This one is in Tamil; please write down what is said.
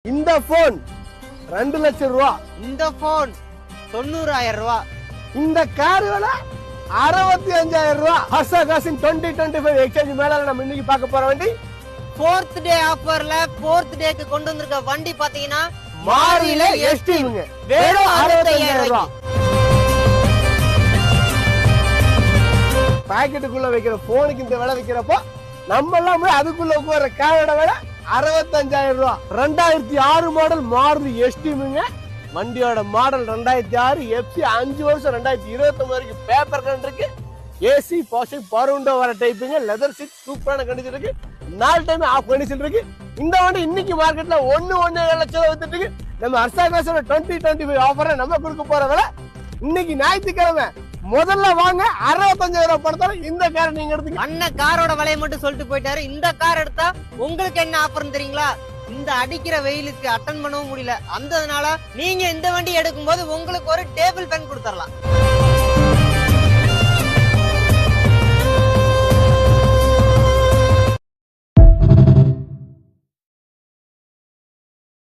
இந்த போன் 2 லட்சம் ரூபா. இந்த போன் 90,000 ரூபாய். இந்த கார் விலை 65,000 ரூபா. ஹர்ஷா காசின் 2025 எக்ஸ்சேஞ்ச் மேல நம்ம இன்னைக்கு பார்க்க போற வண்டி 4th டே ஆஃபர்ல 4th டேக்கு கொண்டு வந்திருக்க வண்டி பாத்தீங்கன்னா மாருதில எஸ்டிங்க வெறும் 65,000 ரூபா. பாக்கெட்டுக்குள்ள வைக்கிற போனுக்கு இந்த விலை வைக்கிறப்போ நம்ம எல்லாம் போய் அதுக்குள்ள உட்கார காரோட விலை 65,000 ரூபா. 2006 மாடல் மாருதி எஸ்டிமுங்க. வண்டியோட மாடல் 2006, எஃப்சி 5 வருஷம் 2029 வரைக்கும் பேப்பர் கண்டு இருக்கு. ஏசி பவர் விண்டோ வர டைப்புங்க. லெதர் சீட் சூப்பரான கண்டிஷன் இருக்கு. 4 டைம் ஆஃப் கண்டிஷன் இருக்கு. இந்த வண்டி இன்னைக்கு மார்க்கெட்ல 1.1 லட்சம் வந்துட்டு இருக்கு. நம்ம ஹர்ஷா காசோட 2025 ஆஃபரை நம்ம கொடுக்க போற விலை இன்னைக்கு ஞாயிற்றுக்கிழமை முதல்ல வாங்க 65,000 ரூபாய் பணத்தால இந்த காரை நீங்க எடுத்துங்க. அண்ணன் காரோட விலையை மட்டும் சொல்லிட்டு போயிட்டாரு. இந்த கார் எடுத்தா உங்களுக்கு என்ன ஆஃபர்னு தெரியுங்களா? இந்த அடிக்கிற வெயிலுக்கு அட்டன் பண்ணவும் முடியல. அதனால நீங்க இந்த வண்டி எடுக்கும் போது உங்களுக்கு ஒரு டேபிள் ஃபேன் கொடுத்துடலாம்.